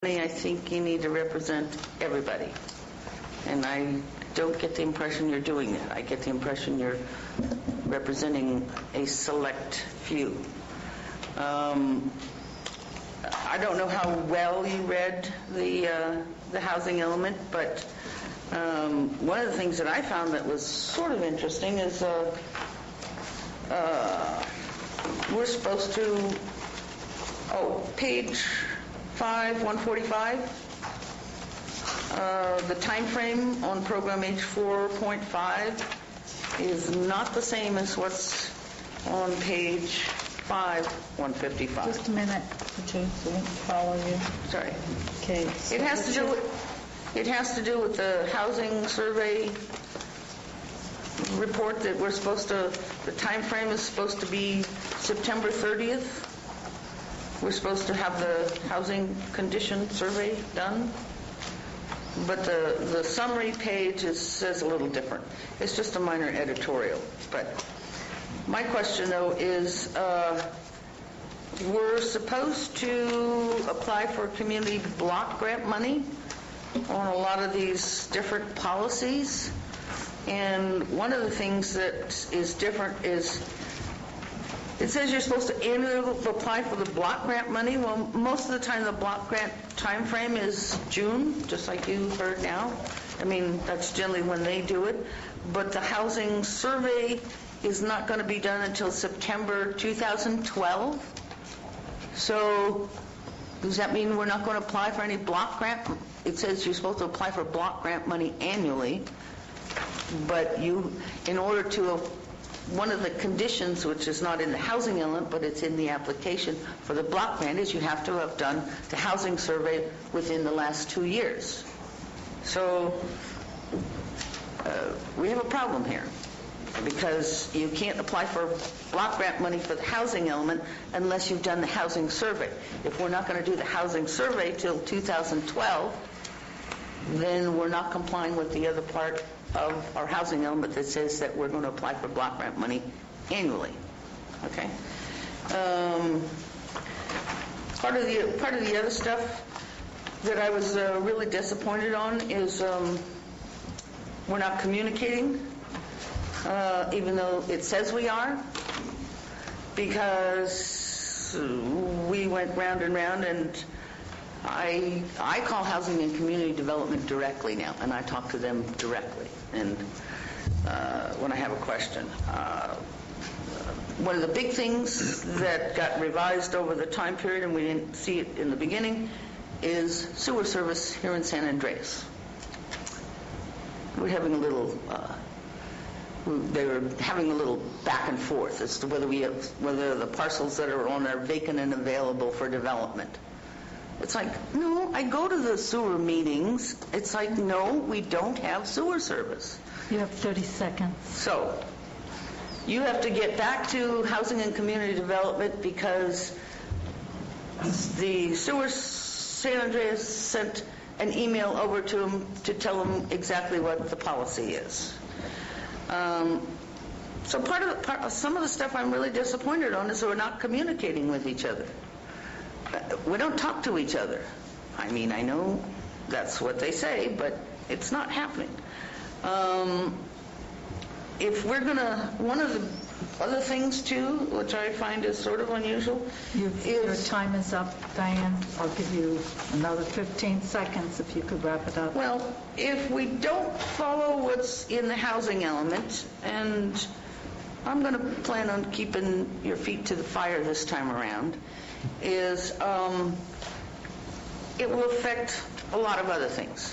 I think you need to represent everybody. And I don't get the impression you're doing that. I get the impression you're representing a select few. I don't know how well you read the housing element, but one of the things that I found that was sort of interesting is we're supposed to, page 5, 145. The time frame on program H4.5 is not the same as what's on page 5, 155. Just a minute, so we can follow you. Sorry. Okay. So it has to do with the housing survey report that we're supposed to. The time frame is supposed to be September 30th. We're supposed to have the housing condition survey done, but the summary page says a little different. It's just a minor editorial. But my question, though, is we're supposed to apply for community block grant money on a lot of these different policies, and one of the things that is different is it says you're supposed to annually apply for the block grant money. Well, most of the time the block grant time frame is June, just like you heard now. I mean, that's generally when they do it. But the housing survey is not going to be done until September 2012. So does that mean we're not going to apply for any block grant? It says you're supposed to apply for block grant money annually, but in order to one of the conditions, which is not in the housing element, but it's in the application for the block grant, is you have to have done the housing survey within the last 2 years. So we have a problem here, because you can't apply for block grant money for the housing element unless you've done the housing survey. If we're not going to do the housing survey till 2012, then we're not complying with the other part of our housing element that says that we're going to apply for block grant money annually. Okay. Part of the other stuff that I was really disappointed on is we're not communicating, even though it says we are, because we went round and round, and I call Housing and Community Development directly now, and I talk to them directly. And when I have a question, one of the big things that got revised over the time period, and we didn't see it in the beginning, is sewer service here in San Andreas. We're having a little. They were having a little back and forth as to whether the parcels that are on there are vacant and available for development. It's like, no, I go to the sewer meetings. It's like, no, we don't have sewer service. You have 30 seconds. So you have to get back to Housing and Community Development, because the sewer San Andreas sent an email over to them to tell them exactly what the policy is. So some of the stuff I'm really disappointed on is that we're not communicating with each other. We don't talk to each other. I mean, I know that's what they say, but it's not happening. If we're one of the other things too, which I find is sort of unusual, your time is up, Diane. I'll give you another 15 seconds if you could wrap it up. Well, if we don't follow what's in the housing element, and I'm going to plan on keeping your feet to the fire this time around, is it will affect a lot of other things.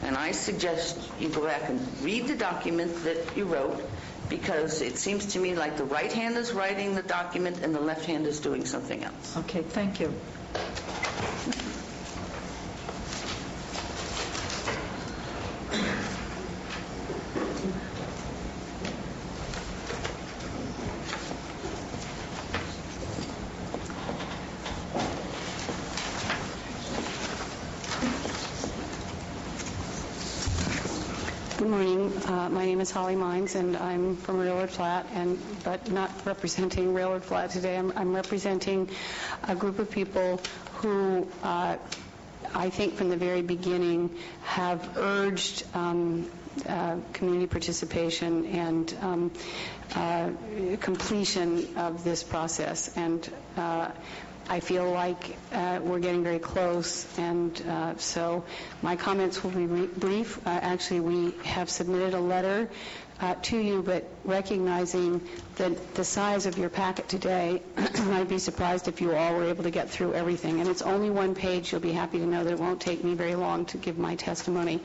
And I suggest you go back and read the document that you wrote, because it seems to me like the right hand is writing the document and the left hand is doing something else. Okay, thank you. Good morning. My name is Holly Mines, and I'm from Railroad Flat, but not representing Railroad Flat today. I'm representing a group of people who I think from the very beginning, have urged community participation and completion of this process. And I feel like we're getting very close, and so my comments will be brief. Actually, we have submitted a letter to you, but recognizing that the size of your packet today, I'd be surprised if you all were able to get through everything. And it's only one page. You'll be happy to know that it won't take me very long to give my testimony.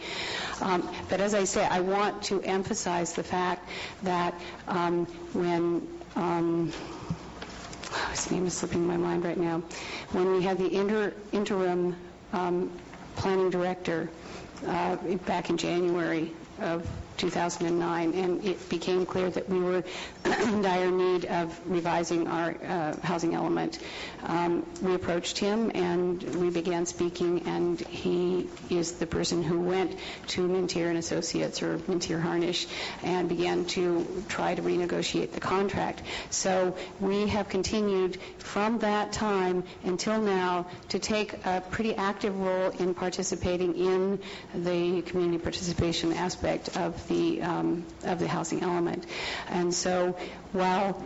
But as I say, I want to emphasize the fact that when his name is slipping my mind right now, when we had the interim planning director back in January of 2009, and it became clear that we were in dire need of revising our housing element. We approached him and we began speaking, and he is the person who went to Mintier and Associates, or Mintier Harnish, and began to try to renegotiate the contract. So we have continued from that time until now to take a pretty active role in participating in the community participation aspect of the housing element. And so while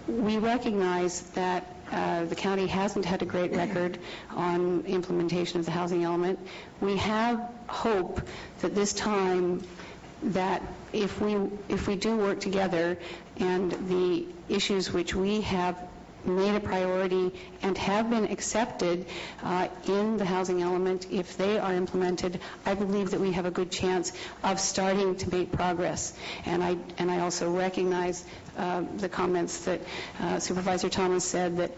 we recognize that the county hasn't had a great record on implementation of the housing element, we have hope that this time, that if we do work together, and the issues which we have made a priority and have been accepted in the housing element, if they are implemented, I believe that we have a good chance of starting to make progress. And I also recognize the comments that Supervisor Thomas said, that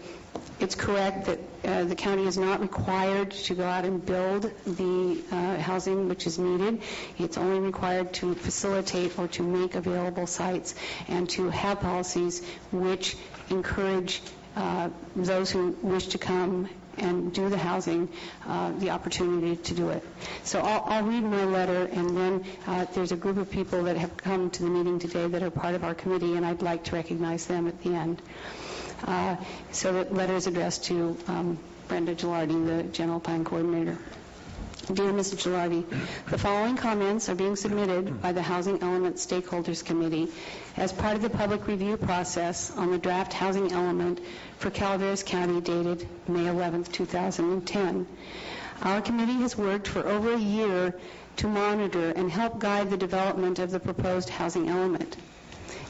it's correct that the county is not required to go out and build the housing which is needed. It's only required to facilitate or to make available sites and to have policies which encourage those who wish to come and do the housing the opportunity to do it. So I'll read my letter, and then there's a group of people that have come to the meeting today that are part of our committee, and I'd like to recognize them at the end. So the letter is addressed to Brenda Gilardi, the General Plan Coordinator. Dear Mrs. Gilardi, the following comments are being submitted by the Housing Element Stakeholders Committee as part of the public review process on the draft housing element for Calaveras County dated May 11, 2010. Our committee has worked for over a year to monitor and help guide the development of the proposed housing element.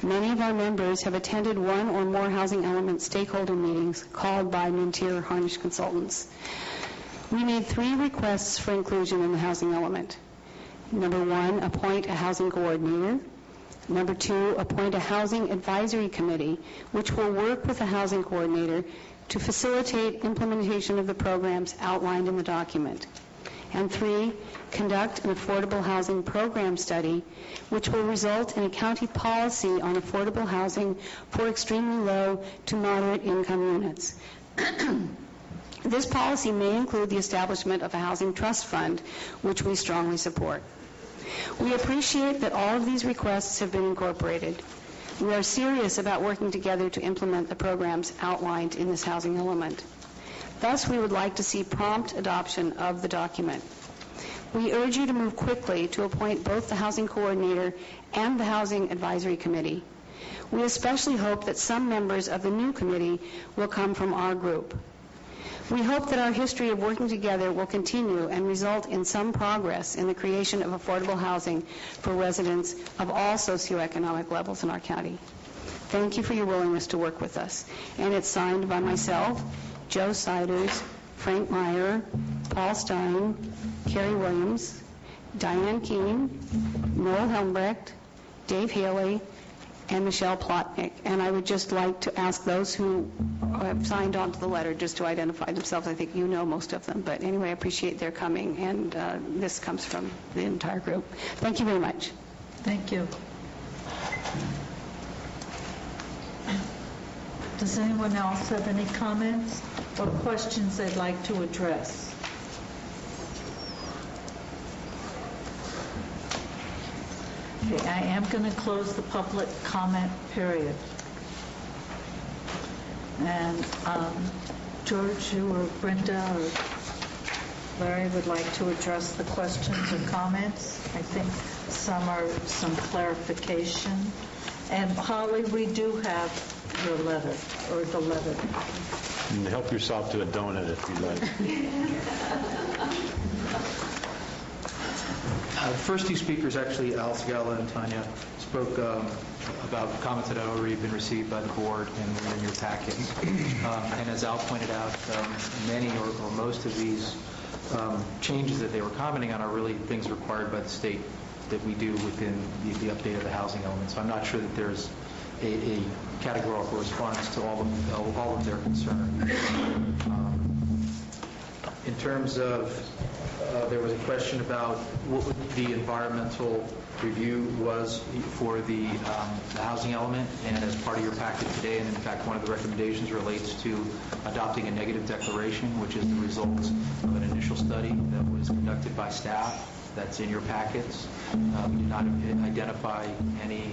Many of our members have attended one or more housing element stakeholder meetings called by Mintier Harnish Consultants. We made 3 requests for inclusion in the housing element. Number 1, appoint a housing coordinator. Number 2, appoint a housing advisory committee, which will work with the housing coordinator to facilitate implementation of the programs outlined in the document. And 3, conduct an affordable housing program study, which will result in a county policy on affordable housing for extremely low to moderate income units. This policy may include the establishment of a housing trust fund, which we strongly support. We appreciate that all of these requests have been incorporated. We are serious about working together to implement the programs outlined in this housing element. Thus, we would like to see prompt adoption of the document. We urge you to move quickly to appoint both the housing coordinator and the housing advisory committee. We especially hope that some members of the new committee will come from our group. We hope that our history of working together will continue and result in some progress in the creation of affordable housing for residents of all socioeconomic levels in our county. Thank you for your willingness to work with us. And it's signed by myself, Joe Siders, Frank Meyer, Paul Stein, Carrie Williams, Diane Keene, Noel Helmbrecht, Dave Haley, and Michelle Plotnick. And I would just like to ask those who have signed on to the letter just to identify themselves. I think you know most of them, but anyway, I appreciate their coming, and this comes from the entire group. Thank you very much. Thank you. Does anyone else have any comments or questions they'd like to address? Okay, I am going to close the public comment period. And George, you or Brenda, or Larry would like to address the questions or comments. I think some are some clarification. And Holly, we do have your letter, or the letter. And help yourself to a donut if you like. The first two speakers, actually, Al Segala and Tanya, spoke about comments that had already been received by the board and were in your packet. And as Al pointed out, many or most of these changes that they were commenting on are really things required by the state that we do within the update of the housing element. So I'm not sure that there's a categorical response to all of their concern. In terms of, there was a question about what the environmental review was for the housing element, and as part of your packet today, and in fact one of the recommendations relates to adopting a negative declaration, which is the results of an initial study that was conducted by staff. That's in your packets. We did not identify any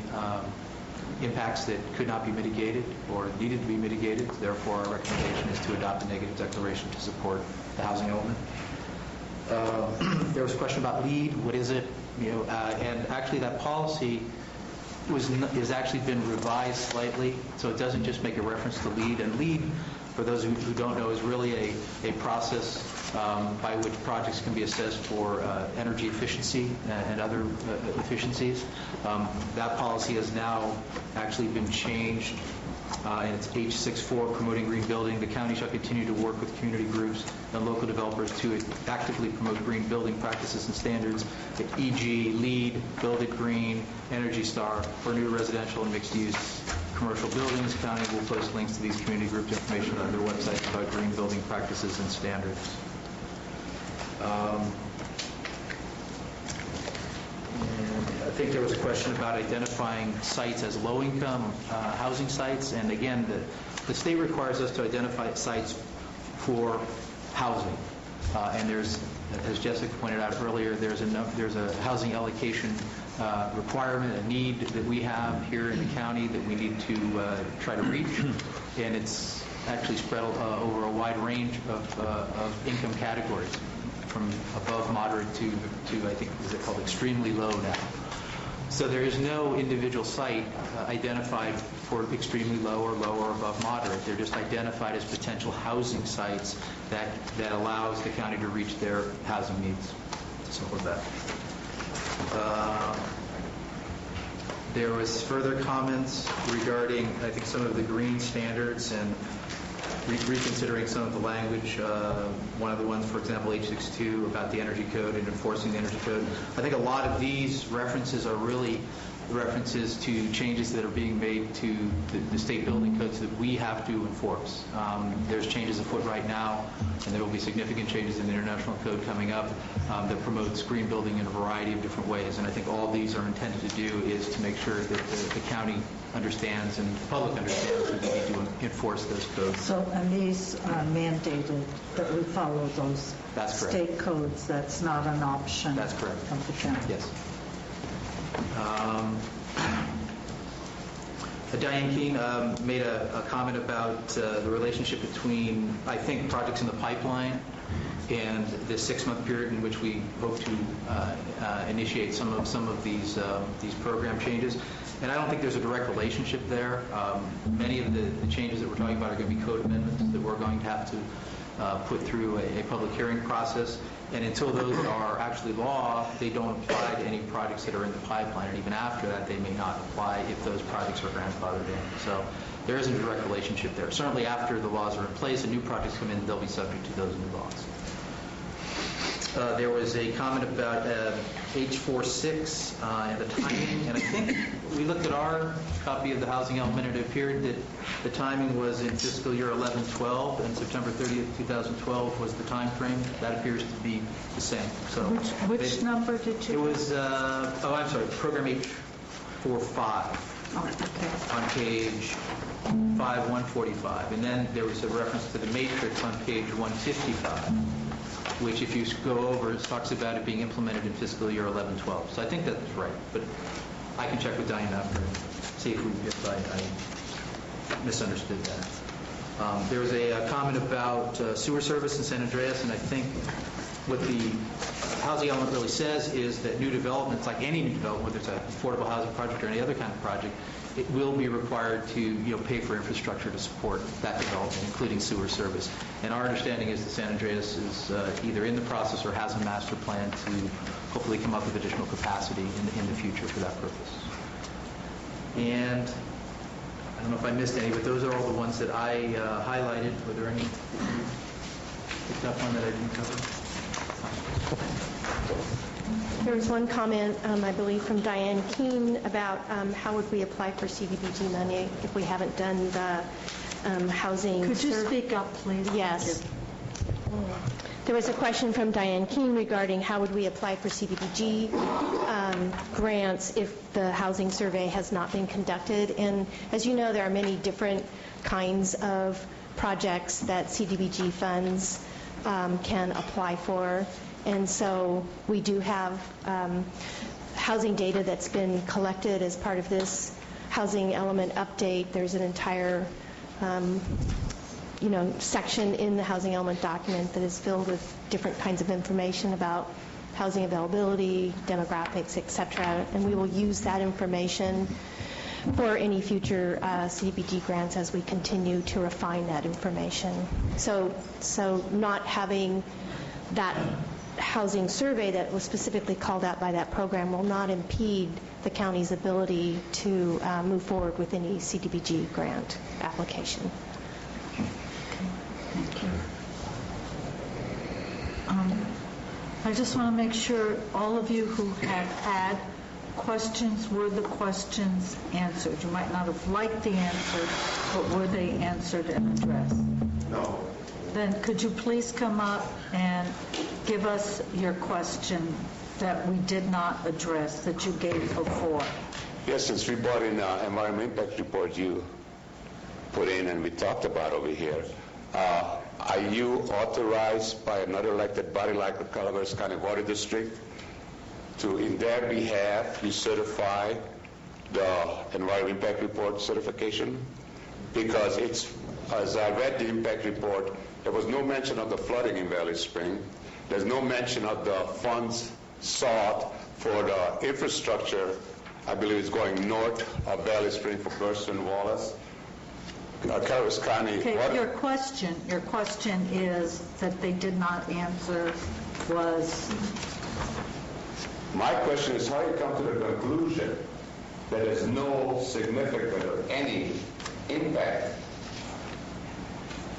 impacts that could not be mitigated or needed to be mitigated. Therefore, our recommendation is to adopt a negative declaration to support the housing element. There was a question about LEED. What is it? And actually, that policy has actually been revised slightly, so it doesn't just make a reference to LEED. And LEED, for those who don't know, is really a process by which projects can be assessed for energy efficiency and other efficiencies. That policy has now actually been changed, and it's H64, promoting green building. The county shall continue to work with community groups and local developers to actively promote green building practices and standards, e.g. LEED, Build It Green, Energy Star, for new residential and mixed-use commercial buildings. County will post links to these community groups' information on their websites about green building practices and standards. And I think there was a question about identifying sites as low-income housing sites. And again, the state requires us to identify sites for housing. And there's, as Jessica pointed out earlier, there's a housing allocation requirement, a need that we have here in the county that we need to try to reach. And it's actually spread over a wide range of income categories, from above moderate to I think, is it called extremely low now. So there is no individual site identified for extremely low or low or above moderate. They're just identified as potential housing sites that allows the county to reach their housing needs. Simple as that. There was further comments regarding, I think, some of the green standards and reconsidering some of the language. One of the ones, for example, H62, about the energy code and enforcing the energy code. I think a lot of these references are really references to changes that are being made to the state building codes that we have to enforce. There's changes afoot right now, and there will be significant changes in the international code coming up that promotes green building in a variety of different ways. And I think all these are intended to do is to make sure that the county understands and the public understands that we need to enforce those codes. So, and these are mandated that we follow those That's correct. state codes. That's not an option. That's correct. Of the county. Yes. Diane Keene made a comment about the relationship between, I think, projects in the pipeline and the 6-month period in which we hope to initiate some of these program changes. And I don't think there's a direct relationship there. Many of the changes that we're talking about are going to be code amendments that we're going to have to put through a public hearing process. And until those are actually law, they don't apply to any projects that are in the pipeline. And even after that, they may not apply if those projects are grandfathered in. So there isn't a direct relationship there. Certainly after the laws are in place and new projects come in, they'll be subject to those new laws. There was a comment about H46 and the timing, and I think we looked at our copy of the housing element, and it appeared that the timing was in fiscal year 11-12, and September 30th, 2012 was the time frame. That appears to be the same. So Which number did you? It was, I'm sorry, program H45 on page 5145, and then there was a reference to the matrix on page 155. Which, if you go over, it talks about it being implemented in fiscal year 11-12. So I think that's right, but I can check with Diane after and see if I misunderstood that. There was a comment about sewer service in San Andreas, and I think what the housing element really says is that new developments, like any new development, whether it's an affordable housing project or any other kind of project, it will be required to pay for infrastructure to support that development, including sewer service. And our understanding is that San Andreas is either in the process or has a master plan to hopefully come up with additional capacity in the future for that purpose. And I don't know if I missed any, but those are all the ones that I highlighted. Were there any picked up on that I didn't cover? There was one comment, I believe, from Diane Keene about how would we apply for CDBG money if we haven't done the housing. Could you speak up, please? Yes. There was a question from Diane Keene regarding how would we apply for CDBG grants if the housing survey has not been conducted. And as you know, there are many different kinds of projects that CDBG funds can apply for. And so we do have housing data that's been collected as part of this housing element update. There's an entire section in the housing element document that is filled with different kinds of information about housing availability, demographics, et cetera. And we will use that information for any future CDBG grants as we continue to refine that information. So not having that housing survey that was specifically called out by that program will not impede the county's ability to move forward with any CDBG grant application. Thank you. I just want to make sure all of you who have had questions, were the questions answered? You might not have liked the answer, but were they answered and addressed? No. Then could you please come up and give us your question that we did not address, that you gave before? Yes, since we brought in environmental impact report you put in and we talked about over here, are you authorized by another elected body like the Calaveras County Water District to, in their behalf, you certify the environmental impact report certification? Because it's, as I read the impact report, there was no mention of the flooding in Valley Spring. There's no mention of the funds sought for the infrastructure, I believe it's going north of Valley Spring for Burston and Wallace. Calaveras County. Okay, your question is that they did not answer was? My question is how you come to the conclusion that there's no significant or any impact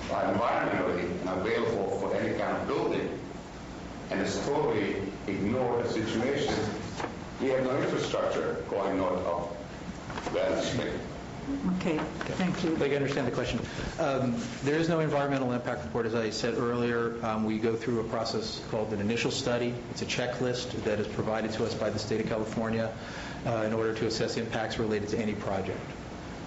environmentally and available for any kind of building, and it's totally ignored the situation. We have no infrastructure going north of Valley Spring. Okay, thank you. If I can understand the question. There is no environmental impact report, as I said earlier. We go through a process called an initial study. It's a checklist that is provided to us by the state of California in order to assess impacts related to any project.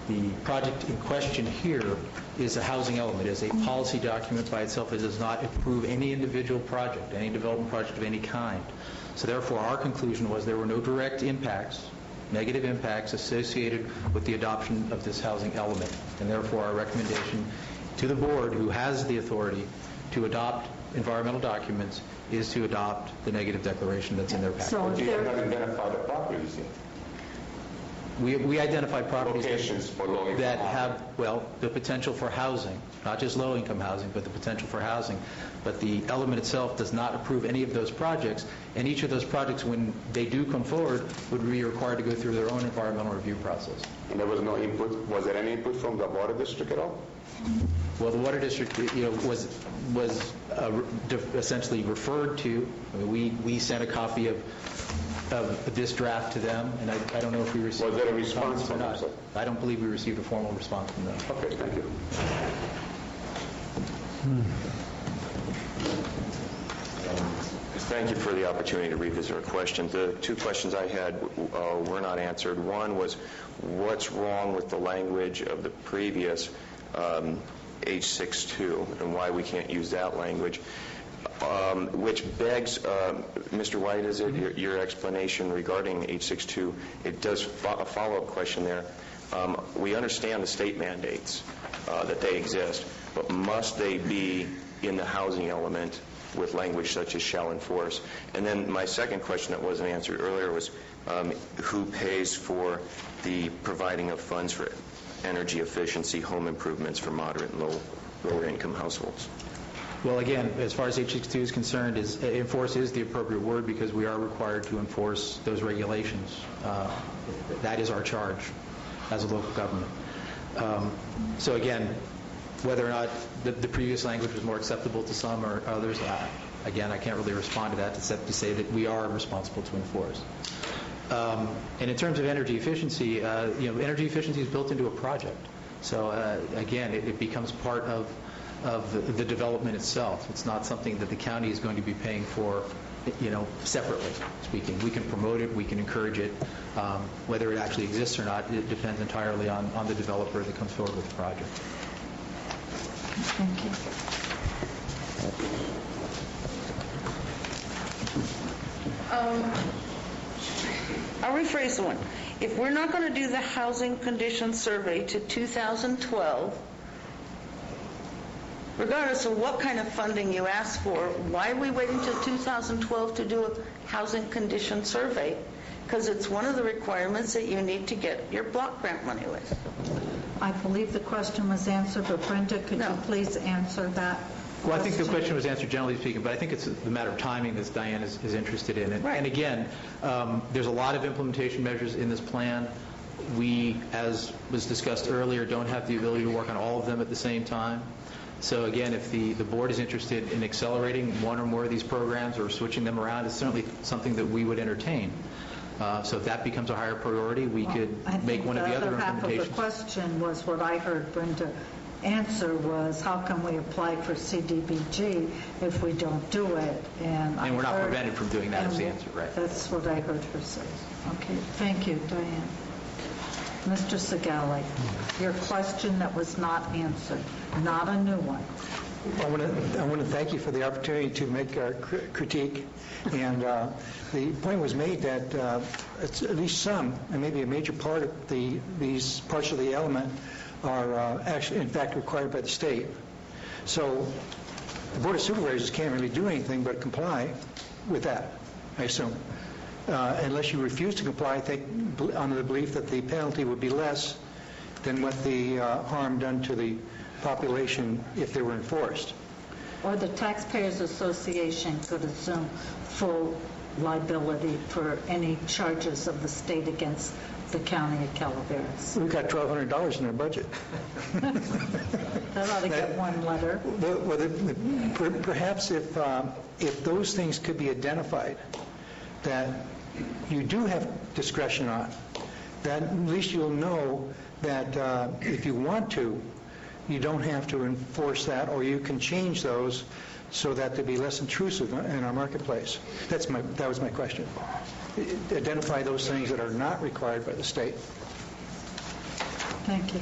The project in question here is a housing element. It is a policy document by itself. It does not approve any individual project, any development project of any kind. So therefore, our conclusion was there were no direct impacts, negative impacts associated with the adoption of this housing element. And therefore, our recommendation to the board, who has the authority to adopt environmental documents, is to adopt the negative declaration that's in their package. So if You have there, not identified the properties yet. We identified properties Locations for low-income that housing. have, well, the potential for housing, not just low-income housing, but the potential for housing. But the element itself does not approve any of those projects, and each of those projects, when they do come forward, would be required to go through their own environmental review process. And there was no input. Was there any input from the water district at all? Well, the water district, was essentially referred to. I mean, we sent a copy of this draft to them, and I don't know if we received... Was there a response or from them, not. sir? I don't believe we received a formal response from them. Okay, thank you. Thank you for the opportunity to revisit our questions. The two questions I had were not answered. One was, what's wrong with the language of the previous H62 and why we can't use that language? Which begs, Mr. White, is it your explanation regarding H62? It does a follow-up question there. We understand the state mandates, that they exist, but must they be in the housing element with language such as shall enforce. And then my second question that wasn't answered earlier was who pays for the providing of funds for energy efficiency home improvements for moderate and lower income households? Well, again, as far as H62 is concerned, enforce is the appropriate word because we are required to enforce those regulations. That is our charge as a local government. So again, whether or not the previous language was more acceptable to some or others, again, I can't really respond to that except to say that we are responsible to enforce. And in terms of energy efficiency, energy efficiency is built into a project. So again, it becomes part of the development itself. It's not something that the county is going to be paying for, separately speaking. We can promote it, we can encourage it. Whether it actually exists or not, it depends entirely on the developer that comes forward with the project. Thank you. I'll rephrase the one. If we're not going to do the housing condition survey to 2012, regardless of what kind of funding you ask for, why are we waiting till 2012 to do a housing condition survey? Because it's one of the requirements that you need to get your block grant money with. I believe the question was answered, but Brenda, could you please answer that? Well, I think the question was answered generally speaking, but I think it's the matter of timing that Diane is interested in. Right. And again, there's a lot of implementation measures in this plan. We, as was discussed earlier, don't have the ability to work on all of them at the same time. So again, if the board is interested in accelerating one or more of these programs or switching them around, it's certainly something that we would entertain. So if that becomes a higher priority, we could make one of the other implementations. I think the other half of the question was what I heard Brenda answer was, how can we apply for CDBG if we don't do it? And we're not prevented from doing that is the answer, right? That's what I heard her say. Okay, thank you, Diane. Mr. Segali, your question that was not answered, not a new one. I want to thank you for the opportunity to make our critique. And the point was made that it's at least some, and maybe a major part of these parts of the element are actually, in fact, required by the state. So the Board of Supervisors can't really do anything but comply with that, I assume. Unless you refuse to comply, I think, under the belief that the penalty would be less than what the harm done to the population if they were enforced. Or the Taxpayers Association could assume full liability for any charges of the state against the county of Calaveras. We've got $1,200 in our budget. That ought to get one letter. Well, perhaps if those things could be identified, that you do have discretion on, then at least you'll know that if you want to, you don't have to enforce that, or you can change those so that they be less intrusive in our marketplace. That was my question. Identify those things that are not required by the state. Thank you.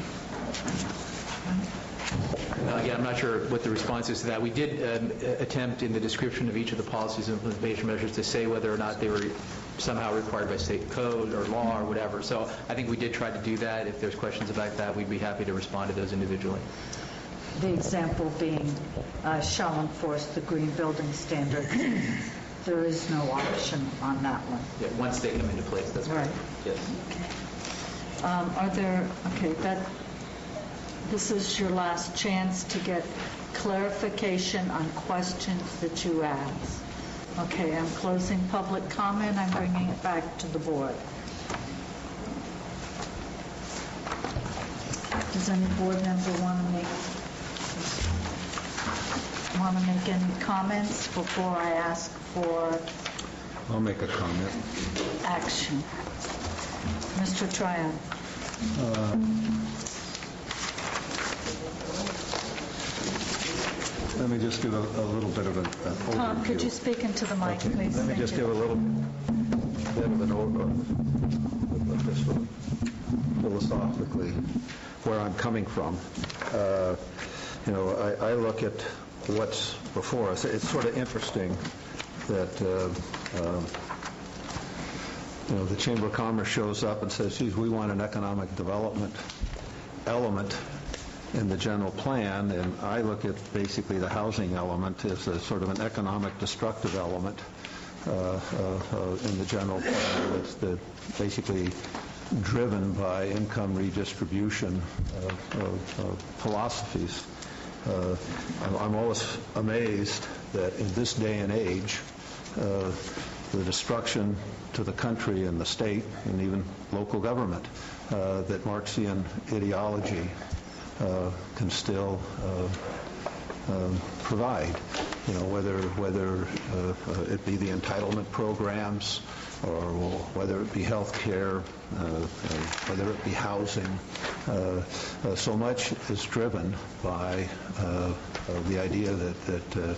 Again, I'm not sure what the response is to that. We did attempt in the description of each of the policies and implementation measures to say whether or not they were somehow required by state code or law or whatever. So I think we did try to do that. If there's questions about that, we'd be happy to respond to those individually. The example being shall enforce the green building standard. There is no option on that one. Yeah, once they come into place, that's right. Yes. This is your last chance to get clarification on questions that you asked. Okay, I'm closing public comment. I'm bringing it back to the board. Does any board member want to make any comments before I ask for I'll make a comment. action? Mr. Tryon. Let me just give a little bit of an overview. Tom, could you speak into the mic, please? Let me just give a little bit of an overview of this philosophically, where I'm coming from. I look at what's before us. It's sort of interesting that the Chamber of Commerce shows up and says, geez, we want an economic development element in the general plan, and I look at basically the housing element as a sort of an economic destructive element in the general plan. It's basically driven by income redistribution philosophies. I'm always amazed that in this day and age, the destruction to the country and the state and even local government that Marxian ideology can still provide. Whether it be the entitlement programs, or whether it be health care, whether it be housing. So much is driven by the idea that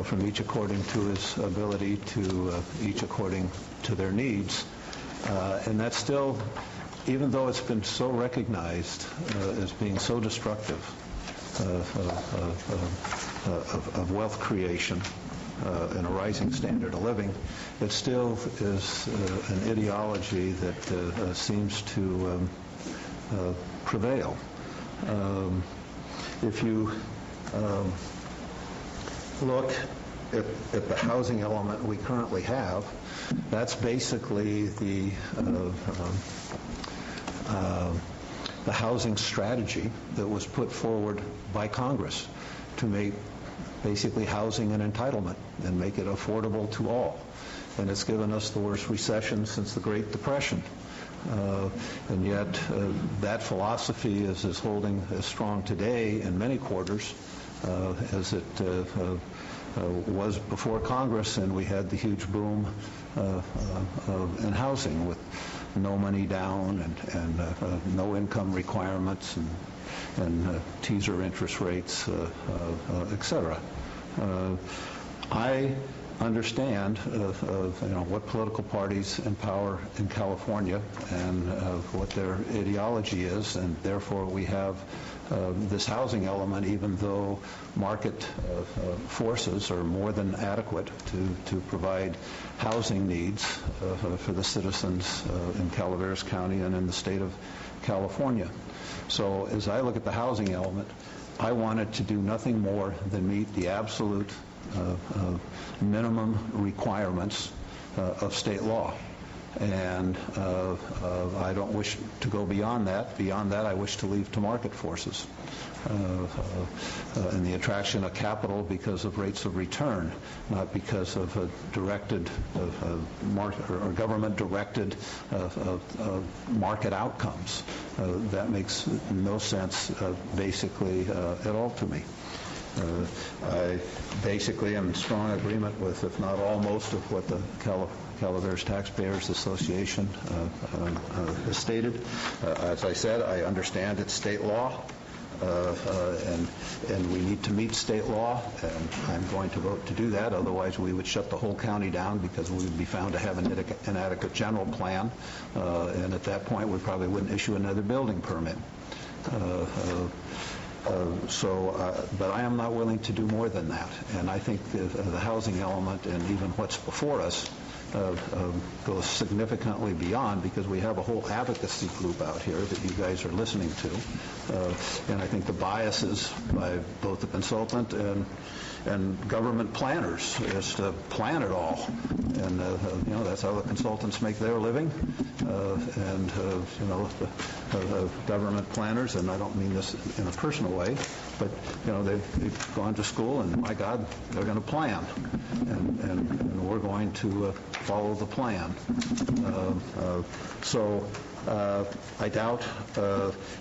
from each according to his ability to each according to their needs. And that's still, even though it's been so recognized as being so destructive of wealth creation and a rising standard of living, it still is an ideology that seems to prevail. If you look at the housing element we currently have, that's basically the housing strategy that was put forward by Congress to make basically housing an entitlement and make it affordable to all. And it's given us the worst recession since the Great Depression. And yet that philosophy is holding as strong today in many quarters as it was before Congress, and we had the huge boom in housing with no money down and no income requirements and teaser interest rates, et cetera. I understand what political parties in power in California and what their ideology is, and therefore we have this housing element, even though market forces are more than adequate to provide housing needs for the citizens in Calaveras County and in the state of California. So as I look at the housing element, I wanted to do nothing more than meet the absolute minimum requirements of state law. And I don't wish to go beyond that. Beyond that, I wish to leave to market forces and the attraction of capital because of rates of return, not because of directed market or government-directed market outcomes. That makes no sense, basically, at all to me. I basically am in strong agreement with, if not all, most of what the Calaveras Taxpayers Association has stated. As I said, I understand it's state law, and we need to meet state law, and I'm going to vote to do that. Otherwise, we would shut the whole county down because we would be found to have an inadequate general plan, and at that point, we probably wouldn't issue another building permit. But I am not willing to do more than that. And I think the housing element and even what's before us goes significantly beyond, because we have a whole advocacy group out here that you guys are listening to. And I think the biases by both the consultant and government planners is to plan it all. And, that's how the consultants make their living. The government planners, and I don't mean this in a personal way, but, they've gone to school, and, my God, they're going to plan. And we're going to follow the plan. I doubt,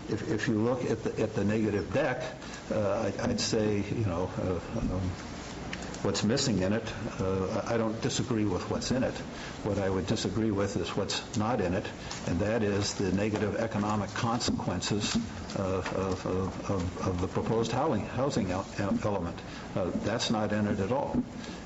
if you look at the negative deck, I'd say, what's missing in it, I don't disagree with what's in it. What I would disagree with is what's not in it, and that is the negative economic consequences of the proposed housing element. That's not in it at all.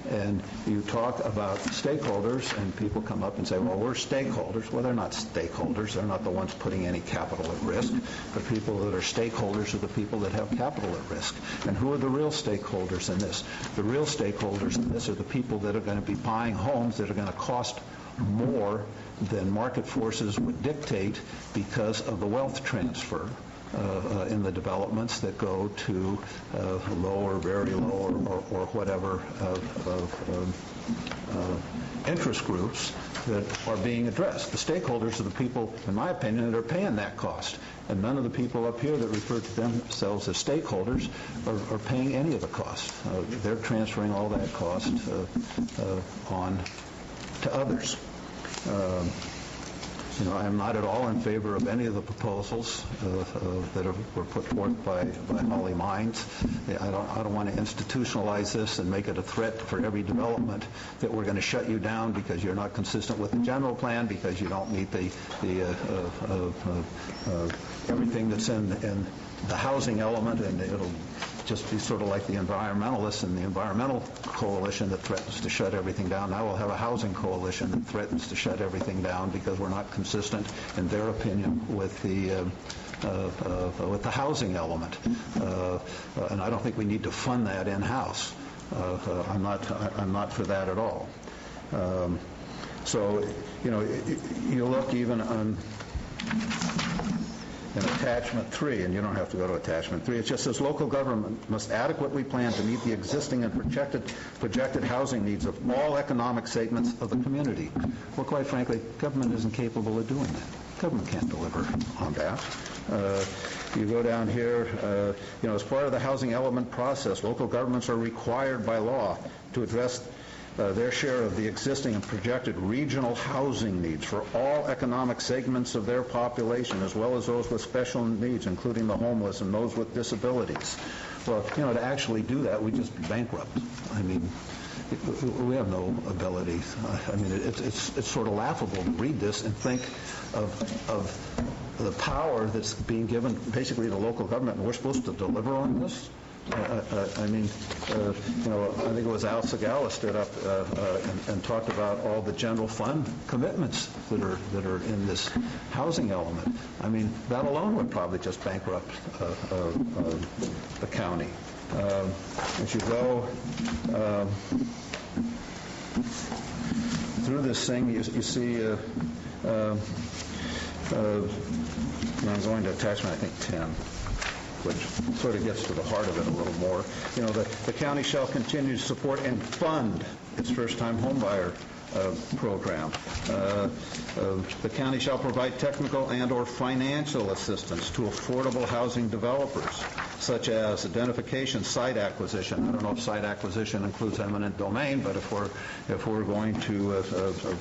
And you talk about stakeholders, and people come up and say, well, we're stakeholders. Well, they're not stakeholders. They're not the ones putting any capital at risk. The people that are stakeholders are the people that have capital at risk. And who are the real stakeholders in this? The real stakeholders in this are the people that are going to be buying homes that are going to cost more than market forces would dictate because of the wealth transfer in the developments that go to low or very low or whatever interest groups that are being addressed. The stakeholders are the people, in my opinion, that are paying that cost. And none of the people up here that refer to themselves as stakeholders are paying any of the cost. They're transferring all that cost on to others. I'm not at all in favor of any of the proposals that were put forth by Holly Mines. I don't want to institutionalize this and make it a threat for every development that we're going to shut you down because you're not consistent with the general plan, because you don't meet the everything that's in the housing element, and it'll just be sort of like the environmentalists and the environmental coalition that threatens to shut everything down. Now we'll have a housing coalition that threatens to shut everything down because we're not consistent, in their opinion, with the housing element. And I don't think we need to fund that in-house. I'm not for that at all. So, you look even on in Attachment 3, and you don't have to go to Attachment 3, it just says local government must adequately plan to meet the existing and projected housing needs of all economic segments of the community. Well, quite frankly, government isn't capable of doing that. Government can't deliver on that. You go down here, as part of the housing element process, local governments are required by law to address their share of the existing and projected regional housing needs for all economic segments of their population, as well as those with special needs, including the homeless and those with disabilities. Well, to actually do that, we'd just be bankrupt. I mean, we have no ability. I mean, it's sort of laughable to read this and think of the power that's being given basically to local government, and we're supposed to deliver on this. I mean, I think it was Al Segala stood up and talked about all the general fund commitments that are in this housing element. I mean, that alone would probably just bankrupt the county. As you go through this thing, you see. I'm going to attachment, I think, 10. Which sort of gets to the heart of it a little more. The county shall continue to support and fund its first-time homebuyer program. The county shall provide technical and or financial assistance to affordable housing developers, such as identification, site acquisition. I don't know if site acquisition includes eminent domain, but if we're going to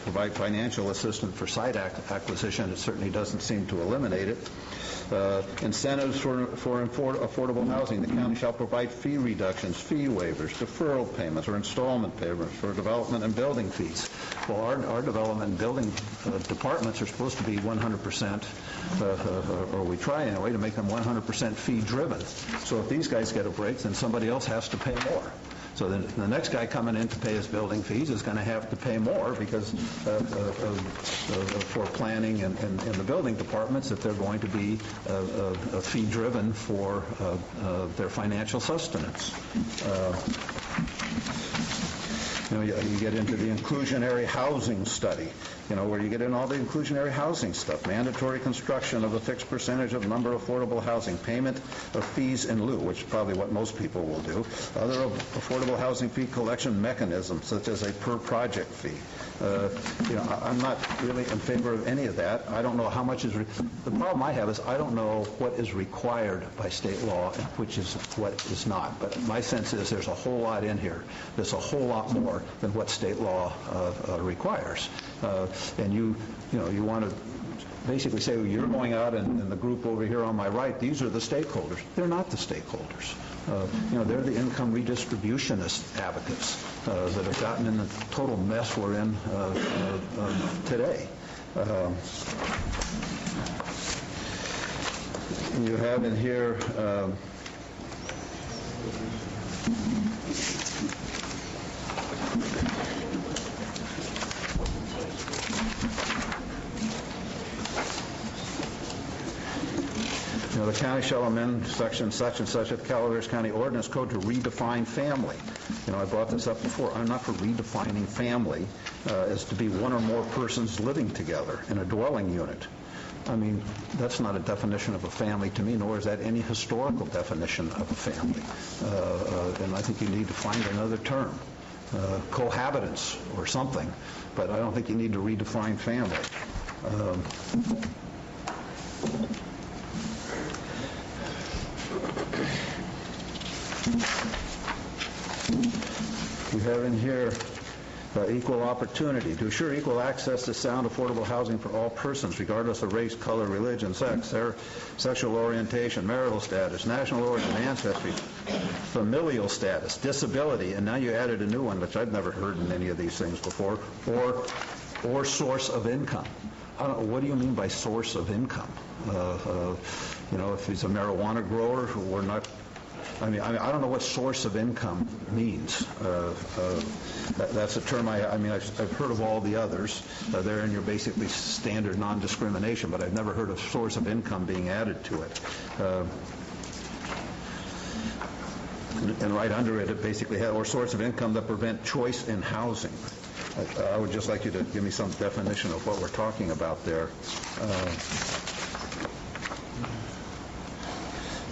provide financial assistance for site acquisition, it certainly doesn't seem to eliminate it. Incentives for affordable housing. The county shall provide fee reductions, fee waivers, deferral payments, or installment payments for development and building fees. Well, our development and building departments are supposed to be 100%, or we try anyway, to make them 100% fee-driven. So if these guys get a break, then somebody else has to pay more. So the next guy coming in to pay his building fees is going to have to pay more because for planning and the building departments, if they're going to be fee-driven for their financial sustenance. You get into the inclusionary housing study, where you get in all the inclusionary housing stuff, mandatory construction of a fixed percentage of number of affordable housing, payment of fees in lieu, which is probably what most people will do, other affordable housing fee collection mechanisms, such as a per-project fee. I'm not really in favor of any of that. I don't know how much is... The problem I have is I don't know what is required by state law and which is what is not. But my sense is there's a whole lot in here. There's a whole lot more than what state law requires. And you want to basically say, well, you're going out and the group over here on my right, these are the stakeholders. They're not the stakeholders. They're the income redistributionist advocates that have gotten in the total mess we're in today. You have in here the county shall amend section such and such of the Calaveras County Ordinance Code to redefine family. I brought this up before. I'm not for redefining family as to be one or more persons living together in a dwelling unit. I mean, that's not a definition of a family to me, nor is that any historical definition of a family. And I think you need to find another term, cohabitants or something, but I don't think you need to redefine family. We have in here equal opportunity, to assure equal access to sound, affordable housing for all persons, regardless of race, color, religion, sex, sexual orientation, marital status, national origin, ancestry, familial status, disability, and now you added a new one, which I've never heard in any of these things before, or source of income. I don't know, what do you mean by source of income? You know, if he's a marijuana grower, we're not. I mean, I don't know what source of income means. That's a term I've heard of all the others. They're in your basically standard non-discrimination, but I've never heard of source of income being added to it. And right under it, it basically had, or source of income that prevent choice in housing. I would just like you to give me some definition of what we're talking about there.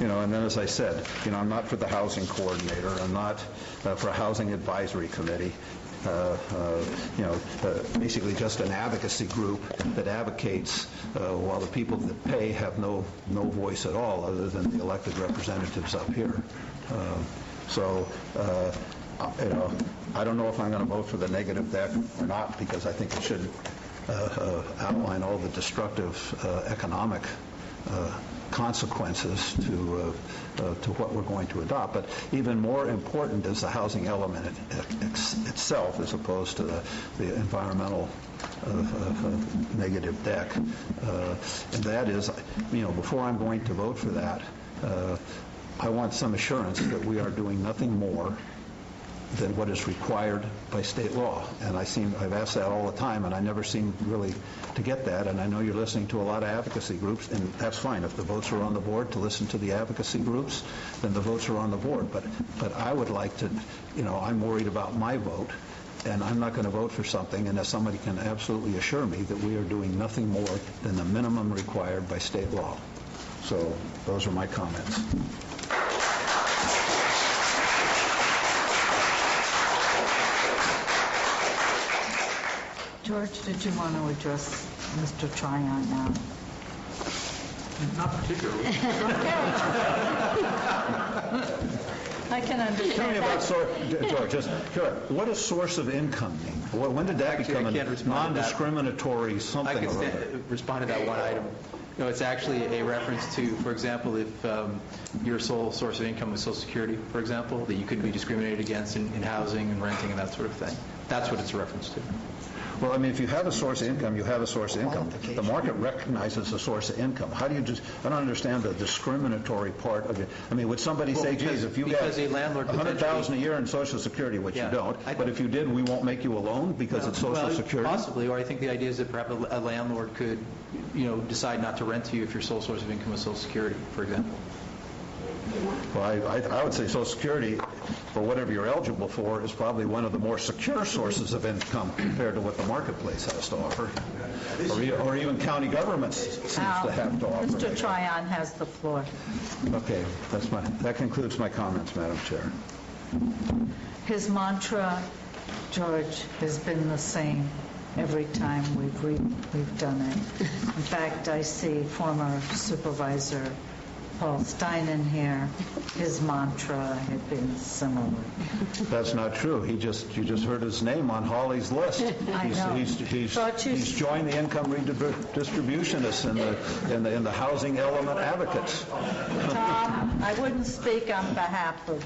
You know, and then as I said, you know, I'm not for the housing coordinator. I'm not for a housing advisory committee. You know, basically just an advocacy group that advocates while the people that pay have no voice at all other than the elected representatives up here. You know, I don't know if I'm going to vote for the negative deck or not, because I think it should outline all the destructive economic consequences to what we're going to adopt. But even more important is the housing element itself, as opposed to the environmental negative deck. And that is, you know, before I'm going to vote for that, I want some assurance that we are doing nothing more than what is required by state law. And I've asked that all the time, and I never seem really to get that. And I know you're listening to a lot of advocacy groups, and that's fine. If the votes are on the board to listen to the advocacy groups, then the votes are on the board. But I would like to, you know, I'm worried about my vote, and I'm not going to vote for something unless somebody can absolutely assure me that we are doing nothing more than the minimum required by state law. So those are my comments. George, did you want to address Mr. Tryon now? Not particularly. I can understand Tell me that. about George, just sure. What does source of income mean? When did that become a non-discriminatory something? I can respond to that one item. No, it's actually a reference to, for example, if your sole source of income was Social Security, for example, that you couldn't be discriminated against in housing and renting and that sort of thing. That's what it's a reference to. Well, I mean, if you have a source of income, you have a source of income. The market recognizes a source of income. How do you just, I don't understand the discriminatory part of it. I mean, would somebody say, geez, if you got $100,000 a year in Social Security, which you don't, but if you did, we won't make you a loan because it's Social Security? Possibly, or I think the idea is that perhaps a landlord could, you know, decide not to rent to you if your sole source of income was Social Security, for example. Well, I would say Social Security, for whatever you're eligible for, is probably one of the more secure sources of income compared to what the marketplace has to offer, or even county governments seems to have to offer. Mr. Tryon has the floor. Okay, that concludes my comments, Madam Chair. His mantra, George, has been the same every time we've done it. In fact, I see former Supervisor Paul Stein in here. His mantra had been similar. That's not true. You just heard his name on Hawley's list. I know. He's joined the income redistributionists and the housing element advocates. Tom, I wouldn't speak on behalf of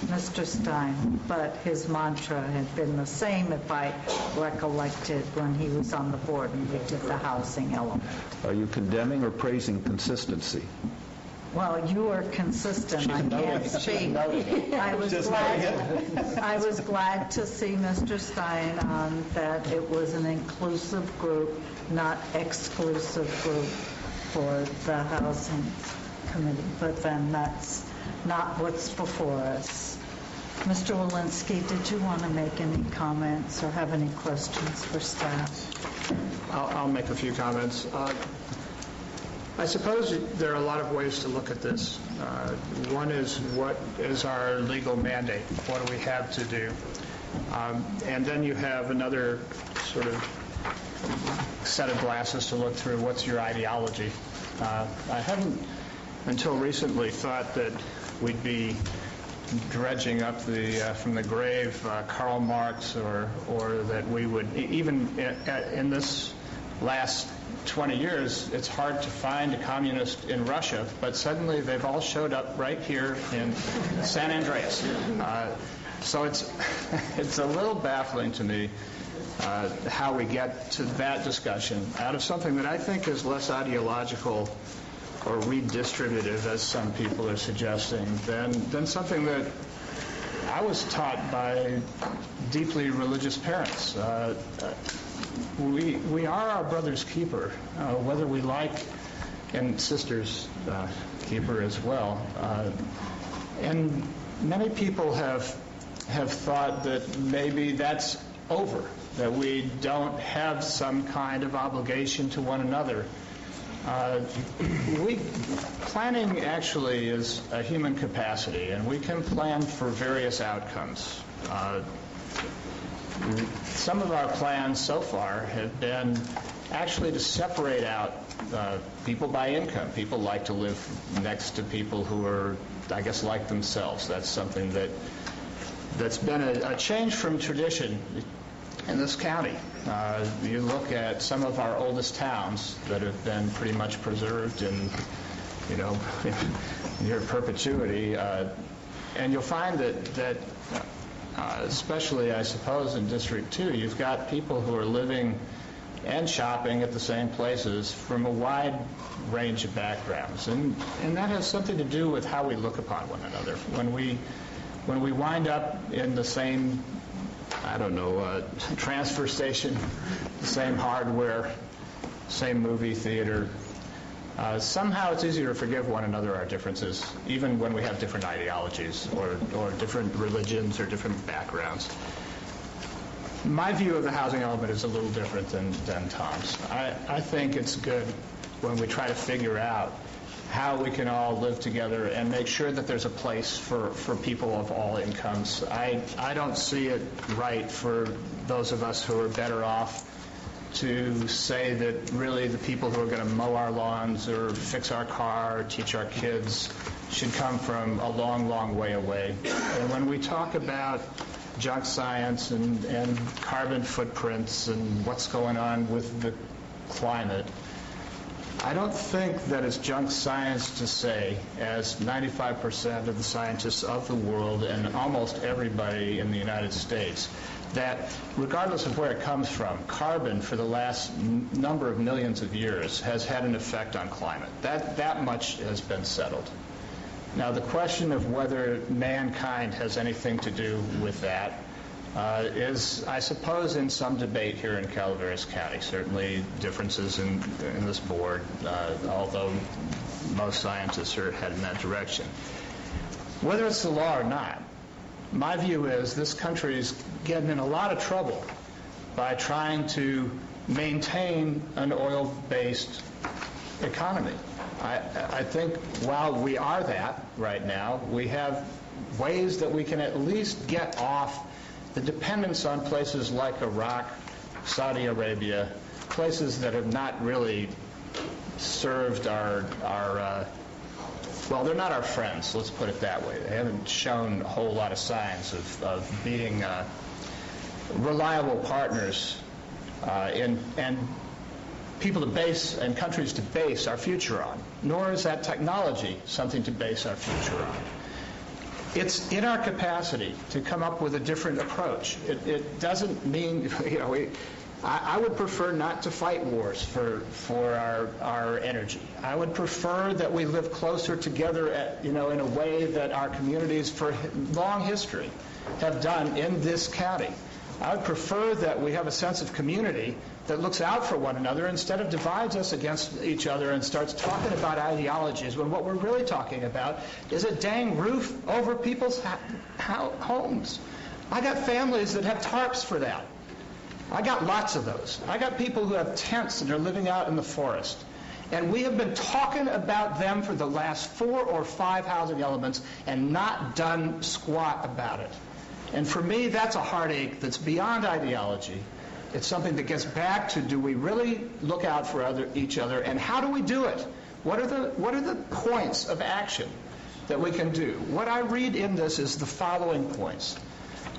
Mr. Stein, but his mantra had been the same, if I recollected, when he was on the board and we did the housing element. Are you condemning or praising consistency? Well, you are consistent. I can't speak. I was glad to see Mr. Stein on that it was an inclusive group, not exclusive group for the housing committee. But then that's not what's before us. Mr. Walensky, did you want to make any comments or have any questions for staff? I'll make a few comments. I suppose there are a lot of ways to look at this. One is, what is our legal mandate? What do we have to do? And then you have another sort of set of glasses to look through. What's your ideology? I haven't, until recently, thought that we'd be dredging up from the grave Karl Marx, or that we would, even in this last 20 years, it's hard to find a communist in Russia, but suddenly they've all showed up right here in San Andreas. So it's a little baffling to me how we get to that discussion out of something that I think is less ideological or redistributive, as some people are suggesting, than something that I was taught by deeply religious parents. We are our brother's keeper, whether we like, and sister's keeper as well. And many people have thought that maybe that's over, that we don't have some kind of obligation to one another. Planning actually is a human capacity, and we can plan for various outcomes. Some of our plans so far have been actually to separate out people by income. People like to live next to people who are, I guess, like themselves. That's something that's been a change from tradition in this county. You look at some of our oldest towns that have been pretty much preserved in, near perpetuity, and you'll find that especially, I suppose, in District 2, you've got people who are living and shopping at the same places from a wide range of backgrounds, and that has something to do with how we look upon one another. When we wind up in the same, transfer station, the same hardware, same movie theater, somehow it's easier to forgive one another our differences, even when we have different ideologies or different religions or different backgrounds. My view of the housing element is a little different than Tom's. I think it's good when we try to figure out how we can all live together and make sure that there's a place for people of all incomes. I don't see it right for those of us who are better off to say that really the people who are going to mow our lawns or fix our car or teach our kids should come from a long, long way away. And when we talk about junk science and carbon footprints and what's going on with the climate, I don't think that it's junk science to say, as 95% of the scientists of the world and almost everybody in the United States, that regardless of where it comes from, carbon for the last number of millions of years has had an effect on climate. That much has been settled. Now, the question of whether mankind has anything to do with that is, I suppose, in some debate here in Calaveras County. Certainly differences in this board, although most scientists are heading in that direction. Whether it's the law or not, my view is this country is getting in a lot of trouble by trying to maintain an oil-based economy. I think while we are that right now, we have ways that we can at least get off the dependence on places like Iraq, Saudi Arabia, places that have not really served our well, they're not our friends, let's put it that way. They haven't shown a whole lot of signs of being reliable partners and people to base and countries to base our future on, nor is that technology something to base our future on. It's in our capacity to come up with a different approach. It doesn't mean, I would prefer not to fight wars for our energy. I would prefer that we live closer together, in a way that our communities for long history have done in this county. I would prefer that we have a sense of community that looks out for one another instead of divides us against each other and starts talking about ideologies, when what we're really talking about is a dang roof over people's homes. I got families that have tarps for that. I got lots of those. I got people who have tents and are living out in the forest. And we have been talking about them for the last 4 or 5 housing elements and not done squat about it. And for me, that's a heartache that's beyond ideology. It's something that gets back to, do we really look out for each other, and how do we do it? What are the points of action that we can do? What I read in this is the following points.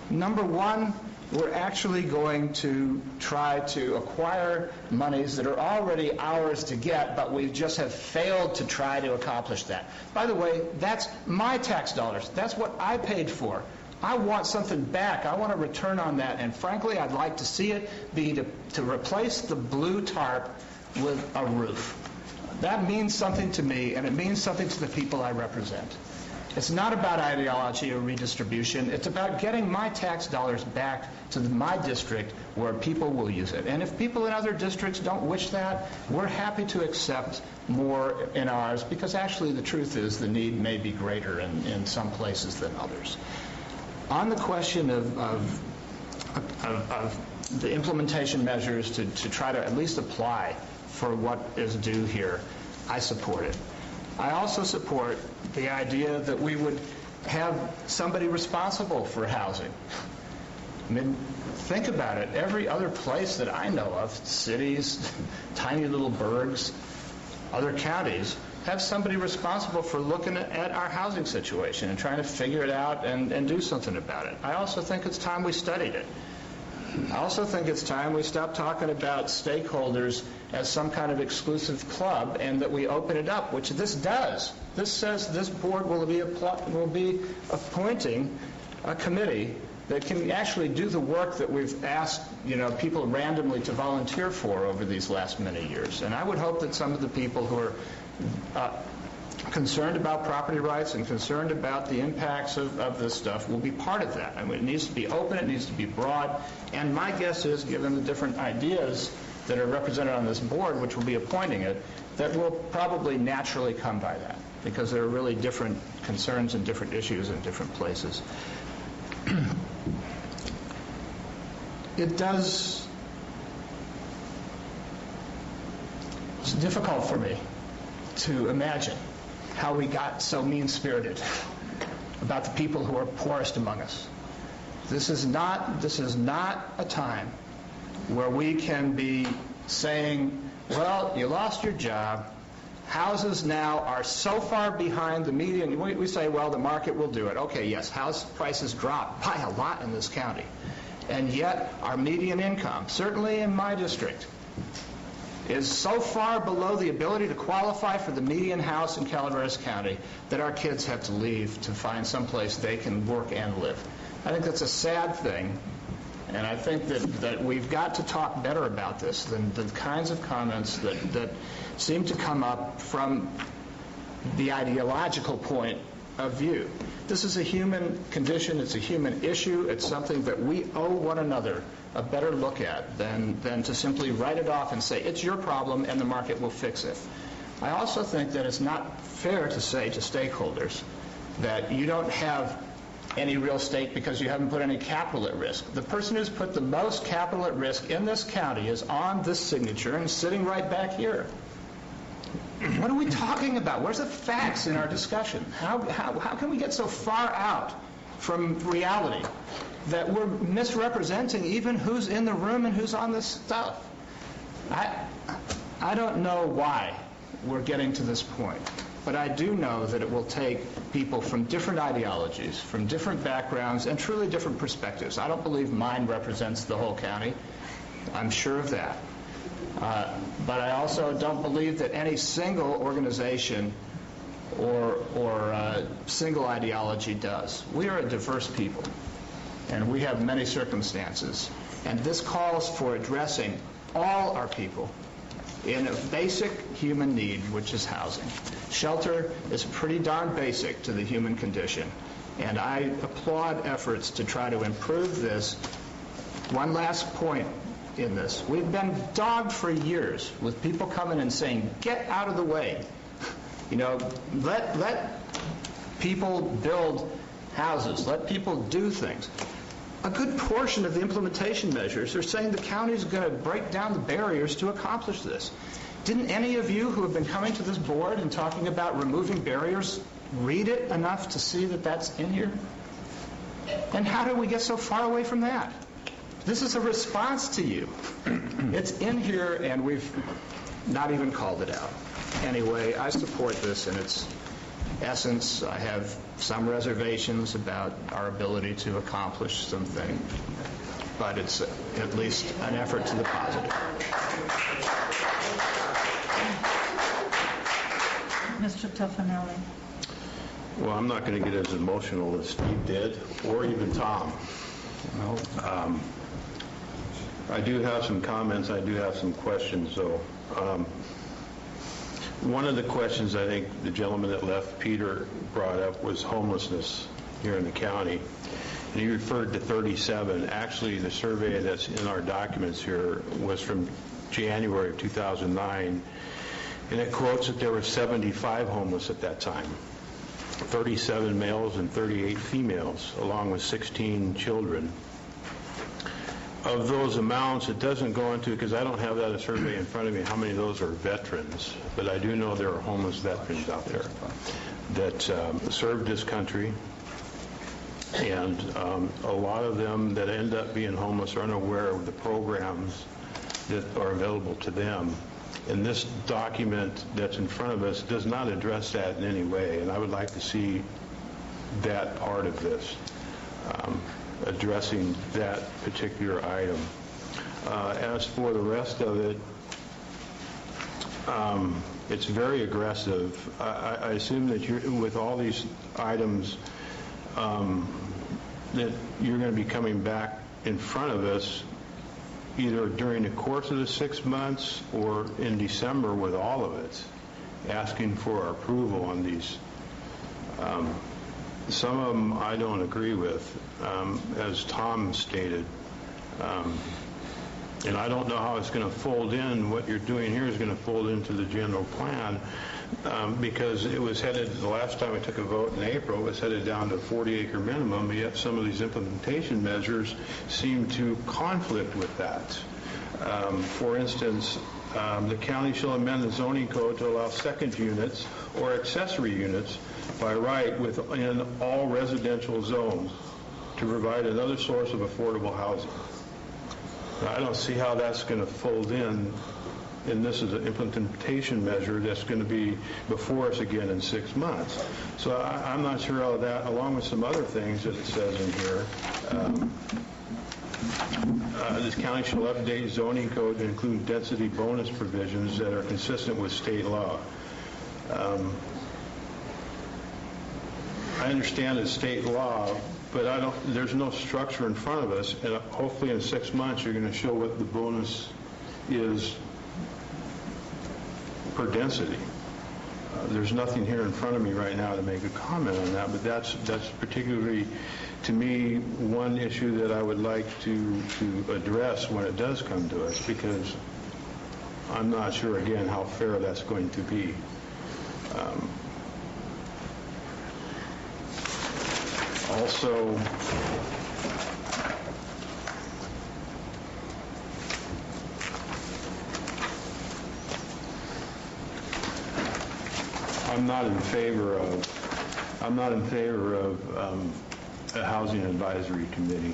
Number 1, we're actually going to try to acquire monies that are already ours to get, but we just have failed to try to accomplish that. By the way, that's my tax dollars. That's what I paid for. I want something back. I want a return on that. And frankly, I'd like to see it be to replace the blue tarp with a roof. That means something to me, and it means something to the people I represent. It's not about ideology or redistribution. It's about getting my tax dollars back to my district where people will use it. And if people in other districts don't wish that, we're happy to accept more in ours, because actually the truth is the need may be greater in some places than others. On the question of the implementation measures to try to at least apply for what is due here, I support it. I also support the idea that we would have somebody responsible for housing. I mean, think about it. Every other place that I know of, cities, tiny little burgs, other counties, have somebody responsible for looking at our housing situation and trying to figure it out and do something about it. I also think it's time we studied it. I also think it's time we stop talking about stakeholders as some kind of exclusive club, and that we open it up, which this does. This says this board will be appointing a committee that can actually do the work that we've asked, people randomly to volunteer for over these last many years. And I would hope that some of the people who are concerned about property rights and concerned about the impacts of this stuff will be part of that. I mean, it needs to be open, it needs to be broad, and my guess is, given the different ideas that are represented on this board, which will be appointing it, that will probably naturally come by that, because there are really different concerns and different issues in different places. It's difficult for me to imagine how we got so mean-spirited about the people who are poorest among us. This is not a time where we can be saying, well, you lost your job, houses now are so far behind the median. We say, well, the market will do it. Okay, yes, house prices drop by a lot in this county. And yet our median income, certainly in my district, is so far below the ability to qualify for the median house in Calaveras County that our kids have to leave to find someplace they can work and live. I think that's a sad thing, and I think that we've got to talk better about this than the kinds of comments that seem to come up from the ideological point of view. This is a human condition, it's a human issue, it's something that we owe one another a better look at than to simply write it off and say, it's your problem and the market will fix it. I also think that it's not fair to say to stakeholders that you don't have any real stake because you haven't put any capital at risk. The person who's put the most capital at risk in this county is on this signature and sitting right back here. What are we talking about? Where's the facts in our discussion? How can we get so far out from reality that we're misrepresenting even who's in the room and who's on this stuff? I don't know why we're getting to this point, but I do know that it will take people from different ideologies, from different backgrounds, and truly different perspectives. I don't believe mine represents the whole county. I'm sure of that. But I also don't believe that any single organization or single ideology does. We are a diverse people, and we have many circumstances. And this calls for addressing all our people in a basic human need, which is housing. Shelter is pretty darn basic to the human condition, and I applaud efforts to try to improve this. One last point in this. We've been dogged for years with people coming and saying, get out of the way. Let people build houses. Let people do things. A good portion of the implementation measures are saying the county is going to break down the barriers to accomplish this. Didn't any of you who have been coming to this board and talking about removing barriers read it enough to see that that's in here? And how did we get so far away from that? This is a response to you. It's in here, and we've not even called it out. Anyway, I support this in its essence. I have some reservations about our ability to accomplish something, but it's at least an effort to the positive. Mr. Tuffanelli. Well, I'm not going to get as emotional as Steve did, or even Tom. I do have some comments. I do have some questions, though. One of the questions I think the gentleman that left, Peter, brought up was homelessness here in the county. And he referred to 37. Actually, the survey that's in our documents here was from January of 2009, and it quotes that there were 75 homeless at that time, 37 males and 38 females, along with 16 children. Of those amounts, it doesn't go into, because I don't have that survey in front of me, how many of those are veterans, but I do know there are homeless veterans out there that served this country, and a lot of them that end up being homeless are unaware of the programs that are available to them. And this document that's in front of us does not address that in any way, and I would like to see that part of this, addressing that particular item. As for the rest of it, it's very aggressive. I assume that you're, with all these items, that you're going to be coming back in front of us either during the course of the 6 months or in December with all of it, asking for our approval on these. Some of them I don't agree with, as Tom stated. And I don't know how it's going to fold in. What you're doing here is going to fold into the general plan, because it was headed, the last time I took a vote in April, it was headed down to 40-acre minimum, but yet some of these implementation measures seem to conflict with that. For instance, the county shall amend the zoning code to allow second units or accessory units by right within all residential zones to provide another source of affordable housing. Now, I don't see how that's going to fold in, and this is an implementation measure that's going to be before us again in 6 months. So I'm not sure how that, along with some other things that it says in here, this county shall update zoning code to include density bonus provisions that are consistent with state law. I understand it's state law, but there's no structure in front of us, and hopefully in 6 months you're going to show what the bonus is per density. There's nothing here in front of me right now to make a comment on that, but that's particularly, to me, one issue that I would like to address when it does come to us, because I'm not sure, again, how fair that's going to be. Also, I'm not in favor of a housing advisory committee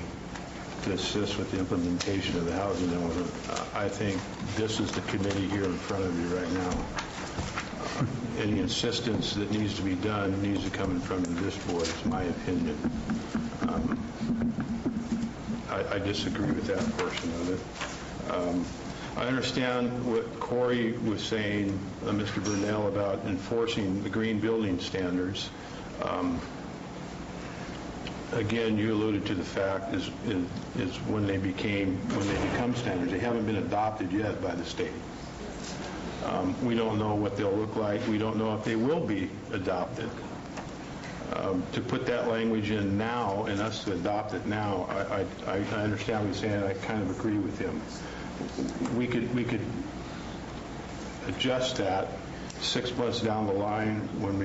to assist with the implementation of the housing element. I think this is the committee here in front of you right now. Any insistence that needs to be done needs to come in front of this board, it's my opinion. I disagree with that portion of it. I understand what Corey was saying, Mr. Burnell, about enforcing the green building standards. Again, you alluded to the fact is when they become standards. They haven't been adopted yet by the state. We don't know what they'll look like. We don't know if they will be adopted. To put that language in now and us to adopt it now, I understand what he's saying. I kind of agree with him. We could adjust that 6 months down the line when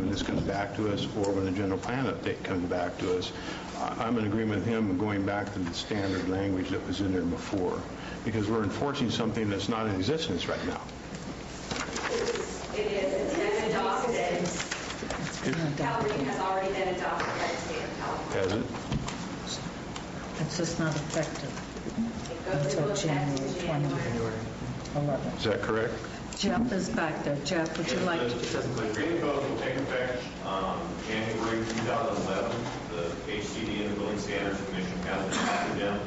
this comes back to us, or when the general plan update comes back to us. I'm in agreement with him going back to the standard language that was in there before. because we're enforcing something that's not in existence right now. It is. It's been adopted. California has already been adopted by the state of California. Has it? It's just not effective It goes until into effect January in January. 2011. Is that correct? Jeff is back there. Jeff, would you like to? The green code will take effect January 2011. The HCD and the Building Standards Commission has adopted them,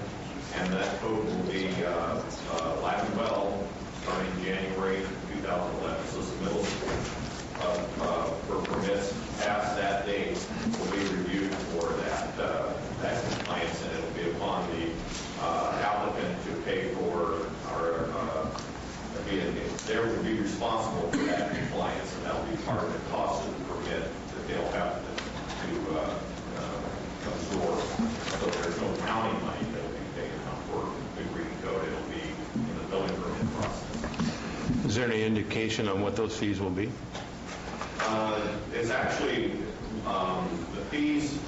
and that code will be alive and well starting January 2011. So submittals for permits past that date will be reviewed for that compliance, and it will be upon the applicant to pay for they would be responsible for that compliance, and that will be part of the cost of the permit that they'll have to absorb. So there's no county money that will be taken out for the green code. It will be in the building permit process. Is there any indication on what those fees will be? It's actually, the fees